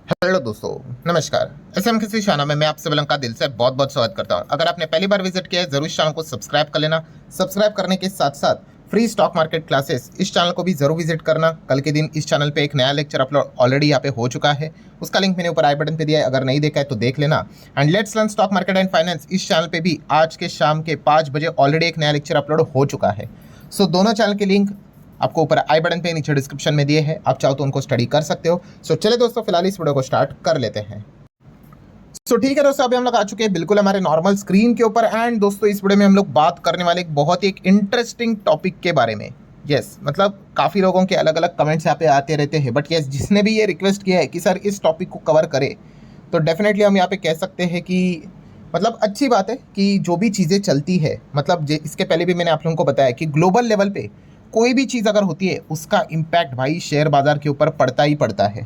Hello दोस्तों, नमस्कार। SM किसी शाना में मैं आप सभी का दिल से बहुत बहुत स्वागत करता हूं। अगर आपने पहली बार विजिट किया है जरूर इस चैनल को सब्सक्राइब कर लेना। सब्सक्राइब करने के साथ साथ फ्री स्टॉक मार्केट क्लासेस इस चैनल को भी जरूर विजिट करना। कल के दिन इस चैनल पे एक नया लेक्चर अपलोड ऑलरेडी यहाँ पे हो चुका है, उसका लिंक मैंने ऊपर आई बटन पे दिया है, अगर नहीं देखा है तो देख लेना। And let's learn stock market and finance इस चैनल पे भी आज के शाम के 5 बजे ऑलरेडी एक नया लेक्चर अपलोड हो चुका है। सो दोनों चैनल के लिंक आपको ऊपर आई बटन पे नीचे डिस्क्रिप्शन में दिए हैं, आप चाहो तो उनको स्टडी कर सकते हो। सो चले दोस्तों, फिलहाल इस वीडियो को स्टार्ट कर लेते हैं। सो ठीक है दोस्तों, अभी हम लोग आ चुके हैं बिल्कुल हमारे नॉर्मल स्क्रीन के ऊपर। एंड दोस्तों इस वीडियो में हम लोग बात करने वाले एक बहुत ही इंटरेस्टिंग टॉपिक के बारे में। यस, मतलब काफ़ी लोगों के अलग अलग कमेंट्स यहाँ पे आते रहते हैं, बट यस जिसने भी ये रिक्वेस्ट किया है कि सर इस टॉपिक को कवर करे, तो डेफिनेटली हम यहाँ पे कह सकते हैं कि मतलब अच्छी बात है कि जो भी चीज़ें चलती है, मतलब इसके पहले भी मैंने आप लोगों को बताया कि ग्लोबल लेवल पे कोई भी चीज़ अगर होती है उसका इम्पैक्ट भाई शेयर बाजार के ऊपर पड़ता ही पड़ता है।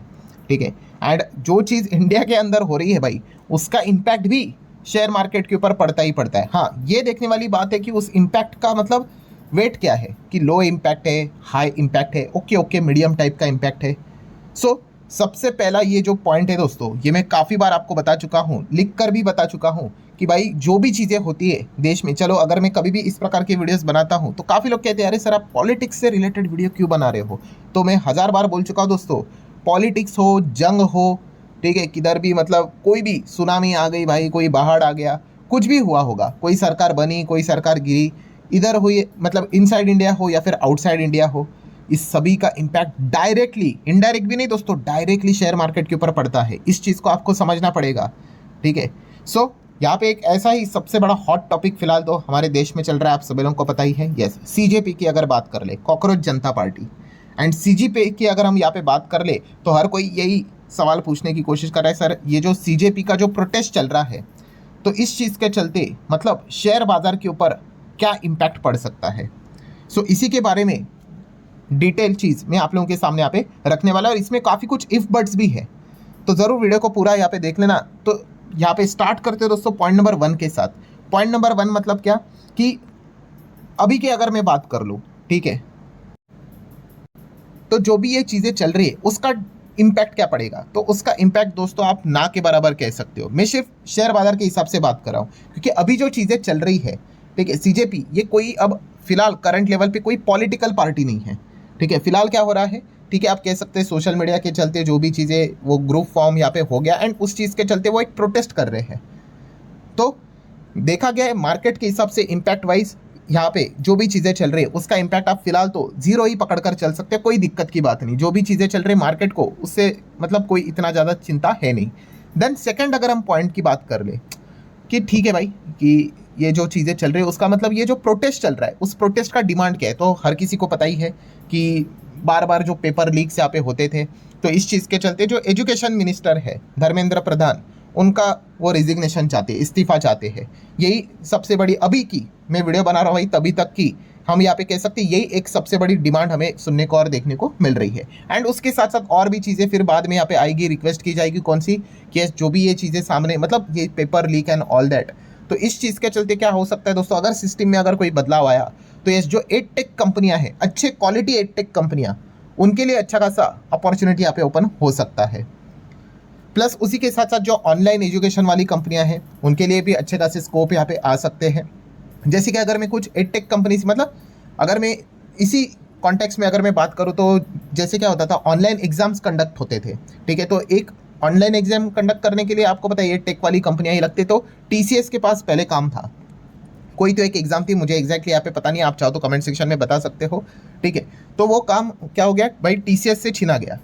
ठीक है, एंड जो चीज़ इंडिया के अंदर हो रही है भाई, उसका इम्पैक्ट भी शेयर मार्केट के ऊपर पड़ता ही पड़ता है। हाँ, ये देखने वाली बात है कि उस इम्पैक्ट का मतलब वेट क्या है, कि लो इम्पैक्ट है, हाई इम्पैक्ट है, ओके ओके मीडियम टाइप का इम्पैक्ट है। सो सबसे पहला ये जो पॉइंट है दोस्तों, ये मैं काफ़ी बार आपको बता चुका हूँ, लिख कर भी बता चुका हूँ कि भाई जो भी चीज़ें होती है देश में, चलो अगर मैं कभी भी इस प्रकार की वीडियोस बनाता हूँ तो काफ़ी लोग कहते हैं अरे सर आप पॉलिटिक्स से रिलेटेड वीडियो क्यों बना रहे हो। तो मैं 1000 बार बोल चुका हूँ दोस्तों, पॉलिटिक्स हो, जंग हो, ठीक है, किधर भी मतलब कोई भी सुनामी आ गई भाई, कोई बाढ़ आ गया, कुछ भी हुआ होगा, कोई सरकार बनी, कोई सरकार गिरी, इधर हुई, मतलब इनसाइड इंडिया हो या फिर आउटसाइड इंडिया हो, इस सभी का इम्पैक्ट डायरेक्टली, इनडायरेक्ट भी नहीं दोस्तों, डायरेक्टली शेयर मार्केट के ऊपर पड़ता है। इस चीज़ को आपको समझना पड़ेगा। ठीक है, सो यहाँ पे एक ऐसा ही सबसे बड़ा हॉट टॉपिक फिलहाल तो हमारे देश में चल रहा है, आप सभी लोगों को पता ही है। यस, सीजेपी की अगर बात कर ले, cockroach Janata party, and CGP की अगर हम यहाँ पे बात कर ले तो हर कोई यही सवाल पूछने की कोशिश कर रहा है, सर ये जो सीजेपी का जो प्रोटेस्ट चल रहा है, तो इस चीज़ के चलते मतलब शेयर बाजार के ऊपर क्या इम्पैक्ट पड़ सकता है। सो इसी के बारे में डिटेल चीज़ मैं आप लोगों के सामने यहाँ पे रखने वाला, और इसमें काफ़ी कुछ इफ बट्स भी है, तो ज़रूर वीडियो को पूरा यहाँ पे देख लेना। तो यहाँ पे स्टार्ट करते हैं दोस्तों पॉइंट नंबर 1 के साथ। पॉइंट नंबर 1 मतलब क्या, कि अभी की अगर मैं बात कर लूँ, ठीक है, तो जो भी ये चीज़ें चल रही है उसका इम्पैक्ट क्या पड़ेगा, तो उसका इम्पैक्ट दोस्तों आप ना के बराबर कह सकते हो। मैं सिर्फ शेयर बाजार के हिसाब से बात कर रहा हूँ, क्योंकि अभी जो चीज़ें चल रही है, ठीक है, सीजेपी ये कोई अब फिलहाल करंट लेवल पे कोई पॉलिटिकल पार्टी नहीं है। ठीक है, फिलहाल क्या हो रहा है, ठीक है, आप कह सकते हैं सोशल मीडिया के चलते जो भी चीज़ें, वो ग्रुप फॉर्म यहाँ पे हो गया, एंड उस चीज़ के चलते वो एक प्रोटेस्ट कर रहे हैं। तो देखा गया है मार्केट के हिसाब से इम्पैक्ट वाइज यहाँ पे जो भी चीज़ें चल रही है उसका इम्पैक्ट आप फिलहाल तो जीरो ही पकड़ कर चल सकते हैं, कोई दिक्कत की बात नहीं। जो भी चीज़ें चल रही है मार्केट को उससे मतलब कोई इतना ज़्यादा चिंता है नहीं। देन सेकंड अगर हम पॉइंट की बात कर ले कि ठीक है भाई, कि ये जो चीज़ें चल रही है उसका मतलब ये जो प्रोटेस्ट चल रहा है उस प्रोटेस्ट का डिमांड क्या है, तो हर किसी को पता ही है कि बार बार जो पेपर लीक्स यहाँ पे होते थे, तो इस चीज़ के चलते जो एजुकेशन मिनिस्टर है धर्मेंद्र प्रधान, उनका वो रिजिग्नेशन चाहते हैं, इस्तीफा चाहते हैं। यही सबसे बड़ी अभी की मैं वीडियो बना रहा हूँ भाई, तभी तक की हम यहाँ पे कह सकते हैं यही एक सबसे बड़ी डिमांड हमें सुनने को और देखने को मिल रही है। एंड उसके साथ साथ और भी चीज़ें फिर बाद में यहाँ पे आएगी, रिक्वेस्ट की जाएगी, कौन सी, कि जो भी ये चीज़ें सामने मतलब ये paper leak and all that, तो इस चीज़ के चलते क्या हो सकता है दोस्तों, अगर सिस्टम में अगर कोई बदलाव आया तो ये जो एड टेक कंपनियां हैं, अच्छे क्वालिटी एड टेक कंपनियां, उनके लिए अच्छा खासा अपॉर्चुनिटी यहाँ पे ओपन हो सकता है। प्लस उसी के साथ साथ जो ऑनलाइन एजुकेशन वाली कंपनियां हैं उनके लिए भी अच्छे खासे स्कोप यहाँ पे आ सकते हैं। जैसे कि अगर मैं कुछ एड टेक कंपनीज, मतलब अगर मैं इसी कॉन्टेक्स्ट में अगर मैं बात करूँ, तो जैसे क्या होता था, ऑनलाइन एग्जाम्स कंडक्ट होते थे, ठीक है, तो एक ऑनलाइन एग्जाम कंडक्ट करने के लिए आपको पता है ये टेक वाली कंपनियां ही लगती, तो टीसीएस के पास पहले काम था, कोई तो एक एग्जाम थी, मुझे एग्जैक्टली यहाँ पे पता नहीं, आप चाहो तो कमेंट सेक्शन में बता सकते हो। ठीक है, तो वो काम क्या हो गया भाई, टीसीएस से छीना गया,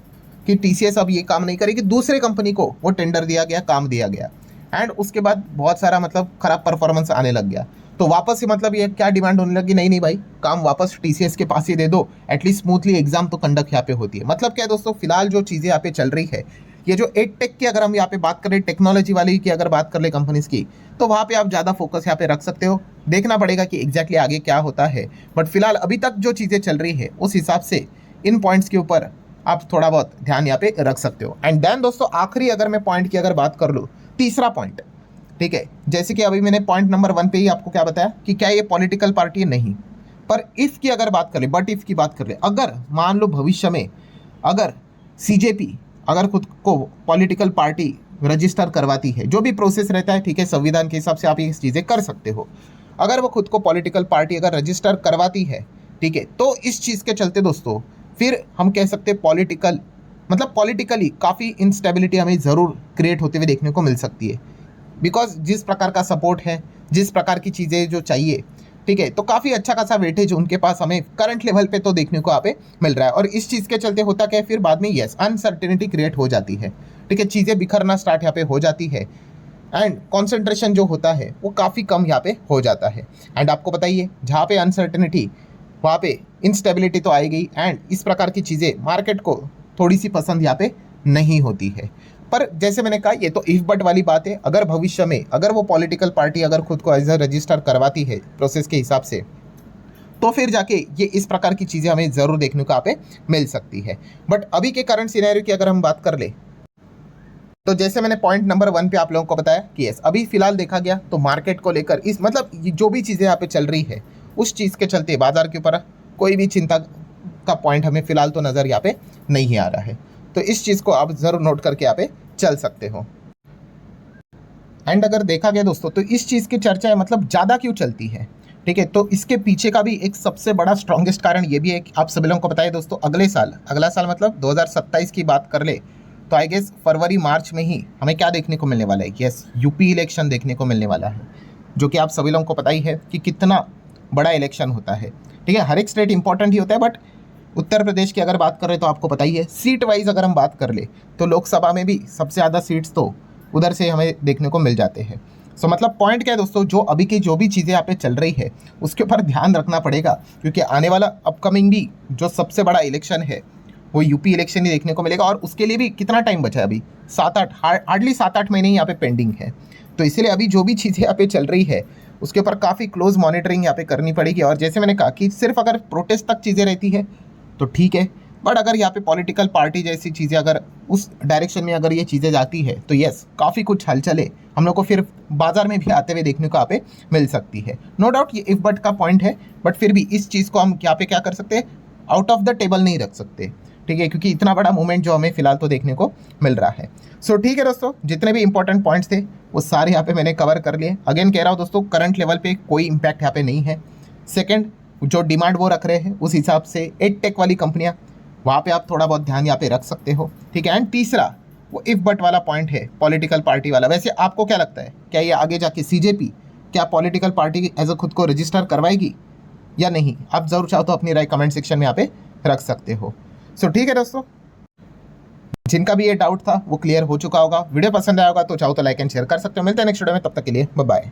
कि टीसीएस अब ये काम नहीं करेगी, दूसरे कंपनी को वो टेंडर दिया गया, काम दिया गया, एंड उसके बाद बहुत सारा मतलब खराब परफॉर्मेंस आने लग गया। तो वापस से मतलब ये क्या डिमांड होने लगी, नहीं नहीं भाई काम वापस टीसीएस के पास ही दे दो, एटलीस्ट स्मूथली एग्जाम तो कंडक्ट यहाँ पे होती है। मतलब क्या है दोस्तों, फिलहाल जो चीज़ें यहाँ पे चल रही है, ये जो एड टेक की अगर हम यहाँ पे बात करें, टेक्नोलॉजी वाली की अगर बात कर ले कंपनीज की, तो वहाँ पे आप ज़्यादा फोकस यहाँ पे रख सकते हो। देखना पड़ेगा कि एग्जैक्टली आगे क्या होता है, बट फिलहाल अभी तक जो चीज़ें चल रही है उस हिसाब से इन पॉइंट्स के ऊपर आप थोड़ा बहुत ध्यान यहाँ पे रख सकते हो। एंड देन दोस्तों आखिरी अगर मैं पॉइंट की अगर बात कर लूँ, तीसरा पॉइंट, ठीक है, जैसे कि अभी मैंने पॉइंट नंबर 1 पे ही आपको क्या बताया कि क्या ये पॉलिटिकल पार्टी है, नहीं, पर इफ की अगर बात कर ले, बट इफ की बात कर ले, अगर मान लो भविष्य में अगर सीजेपी अगर खुद को पॉलिटिकल पार्टी रजिस्टर करवाती है, जो भी प्रोसेस रहता है, ठीक है, संविधान के हिसाब से आप ये चीज़ें कर सकते हो। अगर वो खुद को पॉलिटिकल पार्टी अगर रजिस्टर करवाती है, ठीक है, तो इस चीज़ के चलते दोस्तों फिर हम कह सकते हैं पॉलिटिकली काफ़ी इंस्टेबिलिटी हमें ज़रूर क्रिएट होते हुए देखने को मिल सकती है। बिकॉज जिस प्रकार का सपोर्ट है, जिस प्रकार की चीज़ें जो चाहिए, ठीक है, तो काफ़ी अच्छा खासा वेटेज उनके पास हमें करंट लेवल पे तो देखने को यहाँ पे मिल रहा है। और इस चीज़ के चलते होता क्या है, फिर बाद में यस अनसर्टेनिटी क्रिएट हो जाती है, ठीक है, चीज़ें बिखरना स्टार्ट यहाँ पे हो जाती है एंड कॉन्सेंट्रेशन जो होता है वो काफ़ी कम यहाँ पे हो जाता है। एंड आपको बताइए जहाँ पे अनसर्टेनिटी वहाँ पे इंस्टेबिलिटी तो आएगी एंड इस प्रकार की चीज़ें मार्केट को थोड़ी सी पसंद यहाँ पे नहीं होती है। पर जैसे मैंने कहा ये तो इफ बट वाली बात है। अगर भविष्य में अगर वो पॉलिटिकल पार्टी अगर खुद को एज अ रजिस्टर करवाती है प्रोसेस के हिसाब से, तो फिर जाके ये इस प्रकार की चीज़ें हमें ज़रूर देखने को यहाँ पे मिल सकती है। बट अभी के करंट सिनेरियो की अगर हम बात कर ले, तो जैसे मैंने पॉइंट नंबर 1 पे आप लोगों को बताया कि यस अभी फिलहाल देखा गया तो मार्केट को लेकर इस ये जो भी चीज़ें यहाँ पे चल रही है उस चीज़ के चलते बाजार के ऊपर कोई भी चिंता का पॉइंट हमें फिलहाल तो नज़र यहाँ पे नहीं आ रहा है। तो इस चीज़ को आप ज़रूर नोट करके यहाँ पे चल सकते हो। एंड अगर देखा गया दोस्तों तो इस चीज़ की चर्चा है ज़्यादा क्यों चलती है, ठीक है, तो इसके पीछे का भी एक सबसे बड़ा स्ट्रॉन्गेस्ट कारण ये भी है कि आप सभी लोगों को बताया दोस्तों अगला साल 2027 की बात कर ले तो आई गेस फरवरी मार्च में ही हमें क्या देखने को मिलने वाला है, यस यूपी इलेक्शन देखने को मिलने वाला है, जो कि आप सभी लोगों को पता ही है कि कितना बड़ा इलेक्शन होता है, ठीक है, हर एक स्टेट इंपॉर्टेंट ही होता है। बट उत्तर प्रदेश की अगर बात करें तो आपको पता ही है सीट वाइज अगर हम बात कर ले तो लोकसभा में भी सबसे ज़्यादा सीट्स तो उधर से हमें देखने को मिल जाते हैं। सो पॉइंट क्या है दोस्तों, जो अभी की जो भी चीज़ें यहाँ पे चल रही है उसके ऊपर ध्यान रखना पड़ेगा, क्योंकि आने वाला अपकमिंग भी जो सबसे बड़ा इलेक्शन है वो यूपी इलेक्शन ही देखने को मिलेगा। और उसके लिए भी कितना टाइम बचा है, अभी हार्डली 7-8 महीने ही यहाँ पे पेंडिंग है। तो इसीलिए अभी जो भी चीज़ें यहाँ पे चल रही है उसके ऊपर काफ़ी क्लोज मॉनिटरिंग यहाँ पे करनी पड़ेगी। और जैसे मैंने कहा कि सिर्फ अगर प्रोटेस्ट तक चीज़ें रहती है तो ठीक है, बट अगर यहाँ पे पॉलिटिकल पार्टी जैसी चीज़ें अगर उस डायरेक्शन में अगर ये चीज़ें जाती है तो यस काफ़ी कुछ हलचलें हम लोग को फिर बाजार में भी आते हुए देखने को यहाँ पे मिल सकती है। नो डाउट ये इफ बट का पॉइंट है, बट फिर भी इस चीज़ को हम यहाँ पे क्या कर सकते हैं, आउट ऑफ द टेबल नहीं रख सकते, ठीक है, क्योंकि इतना बड़ा मूवमेंट जो हमें फिलहाल तो देखने को मिल रहा है। सो ठीक है दोस्तों, जितने भी इंपॉर्टेंट पॉइंट्स थे वो सारे यहाँ पे मैंने कवर कर लिए। अगेन कह रहा हूँ दोस्तों, करंट लेवल पे कोई इम्पैक्ट यहाँ पे नहीं है। सेकंड, जो डिमांड वो रख रहे हैं उस हिसाब से एड टेक वाली कंपनियाँ वहाँ पे आप थोड़ा बहुत ध्यान यहाँ पे रख सकते हो, ठीक है। एंड तीसरा वो इफ बट वाला पॉइंट है, पॉलिटिकल पार्टी वाला। वैसे आपको क्या लगता है, क्या ये आगे जाके सीजेपी क्या पॉलिटिकल पार्टी एज अ खुद को रजिस्टर करवाएगी या नहीं? आप जरूर चाहो तो अपनी राय कमेंट सेक्शन में यहाँ पे रख सकते हो। सो ठीक है दोस्तों, जिनका भी ये डाउट था वो क्लियर हो चुका होगा। वीडियो पसंद आया होगा तो चाहो तो लाइक एंड शेयर कर सकते हो। मिलते हैं नेक्स्ट वीडियो में, तब तक के लिए बाय बाय।